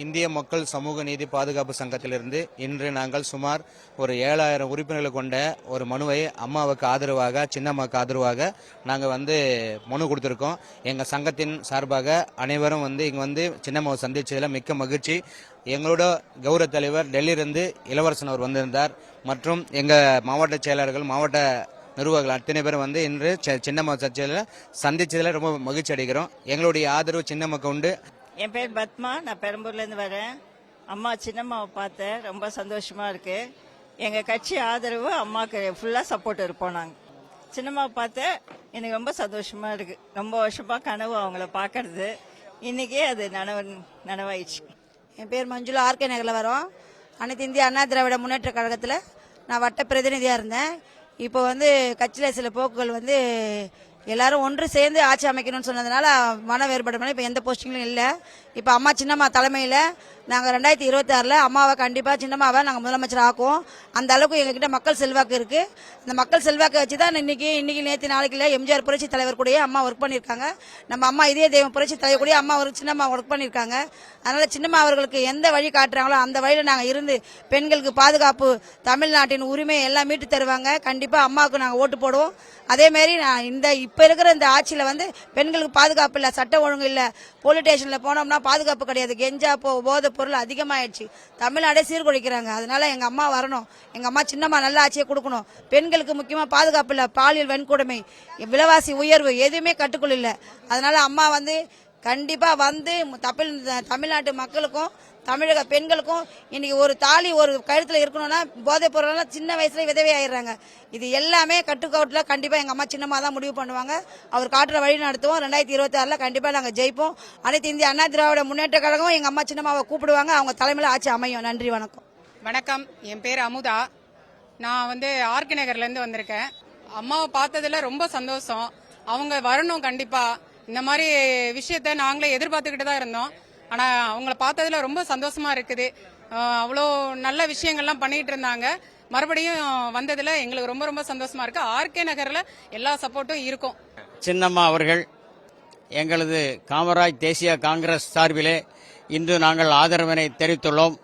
இந்திய மக்கள் சமூக நீதி பாதுகாப்பு சங்கத்திலிருந்து இன்று நாங்கள் சுமார் ஒரு 7000 உறுப்பினர்கள் கொண்ட ஒரு மனுவை அம்மாவுக்கு ஆதரவாக சின்னம்மாவுக்கு ஆதரவாக நாங்கள் மனு கொடுத்துருக்கோம். எங்கள் சங்கத்தின் சார்பாக அனைவரும் இங்கே சின்னம்மாவை சந்திச்சதில் மிக்க மகிழ்ச்சி. எங்களோட கௌரவ தலைவர் டெல்லியிலிருந்து இளவரசன் அவர் வந்திருந்தார். மற்றும் எங்கள் மாவட்ட செயலாளர்கள் மாவட்ட நிர்வாகிகள் அத்தனை பேரும் இன்று சின்னம்மா சர்ச்சையில் சந்திச்சதில் ரொம்ப மகிழ்ச்சி அடைகிறோம். எங்களுடைய ஆதரவு சின்னம்மாவுக்கு உண்டு. என் பேர் பத்மா, நான் பெரம்பூர்லேருந்து வரேன். அம்மா சின்னம்மாவை பார்த்தேன், ரொம்ப சந்தோஷமா இருக்கு. எங்கள் கட்சி ஆதரவு அம்மாவுக்கு ஃபுல்லாக சப்போர்ட் இருப்போம். நாங்கள் சின்னம்மாவை பார்த்தேன், எனக்கு ரொம்ப சந்தோஷமா இருக்கு. ரொம்ப வருஷமா கனவு அவங்கள பார்க்கறது, இன்னைக்கே அது நனவாயிடுச்சு. என் பேர் மஞ்சுளா, ஆர்கே நகரில் வரோம். அனைத்து இந்திய அண்ணா திராவிட முன்னேற்ற கழகத்தில் நான் வட்ட பிரதிநிதியாக இருந்தேன். இப்போ கட்சியில் சில போக்குகள் எல்லாரும் ஒன்று சேர்ந்து ஆட்சி அமைக்கணும்னு சொன்னதுனால மன வேறுபாடு இப்போ எந்த போஸ்டிங்லும் இல்லை. இப்போ அம்மா சின்னம்மா தலைமையில் நாங்கள் 2026 அம்மாவை கண்டிப்பாக சின்னம்மாவை நாங்கள் முதலமைச்சர் ஆக்குவோம். அந்த அளவுக்கு எங்ககிட்ட மக்கள் செல்வாக்கு இருக்குது. அந்த மக்கள் செல்வாக்கை வச்சு தான் இன்னைக்கு நேற்று நாளைக்கு இல்லை எம்ஜிஆர் புரட்சி தலைவர் கூடயே அம்மா ஒர்க் பண்ணியிருக்காங்க. நம்ம அம்மா இதே தெய்வம் புரட்சி தலைவர் கூடயே அம்மா சின்னம்மா ஒர்க் பண்ணியிருக்காங்க. அதனால் சின்னம்மா அவர்களுக்கு எந்த வழி காட்டுறாங்களோ அந்த வழியில் நாங்கள் இருந்து பெண்களுக்கு பாதுகாப்பு, தமிழ்நாட்டின் உரிமை எல்லாம் மீட்டு தருவாங்க. கண்டிப்பாக அம்மாவுக்கு நாங்கள் ஓட்டு போடுவோம். அதேமாரி இப்போ இருக்கிற இந்த ஆட்சியில் பெண்களுக்கு பாதுகாப்பு இல்லை, சட்ட ஒழுங்கு இல்லை. போலீஸ் ஸ்டேஷனில் போனோம்னா பாதுகாப்பு கிடையாது. கெஞ்சா போதை பொருள் அதிகமாயிடுச்சு. தமிழ்நாடே சீர்குலைக்கிறாங்க. அதனால எங்க அம்மா வரணும். எங்க அம்மா சின்னம்மா நல்ல ஆட்சியை கொடுக்கணும். பெண்களுக்கு முக்கியமா பாதுகாப்பு இல்ல, பாலியல் வன்கொடுமை, விலைவாசி உயர்வு எதுவுமே கட்டுக்குள் இல்லை. அதனால அம்மா கண்டிப்பா தமிழ்நாட்டு மக்களுக்கும் தமிழக பெண்களுக்கும் இன்னைக்கு ஒரு தாலி ஒரு கழுத்துல இருக்கணும்னா போதைப் பொருள்லாம் சின்ன வயசுல விதவை ஆயிடுறாங்க. இது எல்லாமே கட்டுக்கோட்டுல கண்டிப்பா எங்க அம்மா சின்னம்மா தான் முடிவு பண்ணுவாங்க. அவர் காட்டுற வழி நடத்துவோம். 2026 கண்டிப்பா நாங்க ஜெயிப்போம். அனைத்து இந்திய அண்ணா திராவிட முன்னேற்ற கழகம் எங்க அம்மா சின்னம்மாவை கூப்பிடுவாங்க. அவங்க தலைமையில ஆட்சி அமையும். நன்றி, வணக்கம். வணக்கம், என் பேர் அமுதா. நான் ஆர்கே நகர்ல இருந்து வந்திருக்கேன். அம்மாவை பார்த்ததுல ரொம்ப சந்தோஷம். அவங்க வரணும் கண்டிப்பா. இந்த மாதிரி விஷயத்த நாங்களே எதிர்பார்த்துக்கிட்டு தான் இருந்தோம். ஆனா அவங்கள பார்த்ததுல ரொம்ப சந்தோஷமா இருக்குது. அவ்வளோ நல்ல விஷயங்கள்லாம் பண்ணிட்டு இருந்தாங்க. மறுபடியும் வந்ததுல எங்களுக்கு ரொம்ப ரொம்ப சந்தோஷமா இருக்கு. ஆர்கே நகர்ல எல்லா சப்போர்ட்டும் இருக்கும். சின்னம்மா அவர்கள் எங்களது காமராஜ் தேசிய காங்கிரஸ் சார்பிலே இன்று நாங்கள் ஆதரவினை தெரிவித்துள்ளோம்.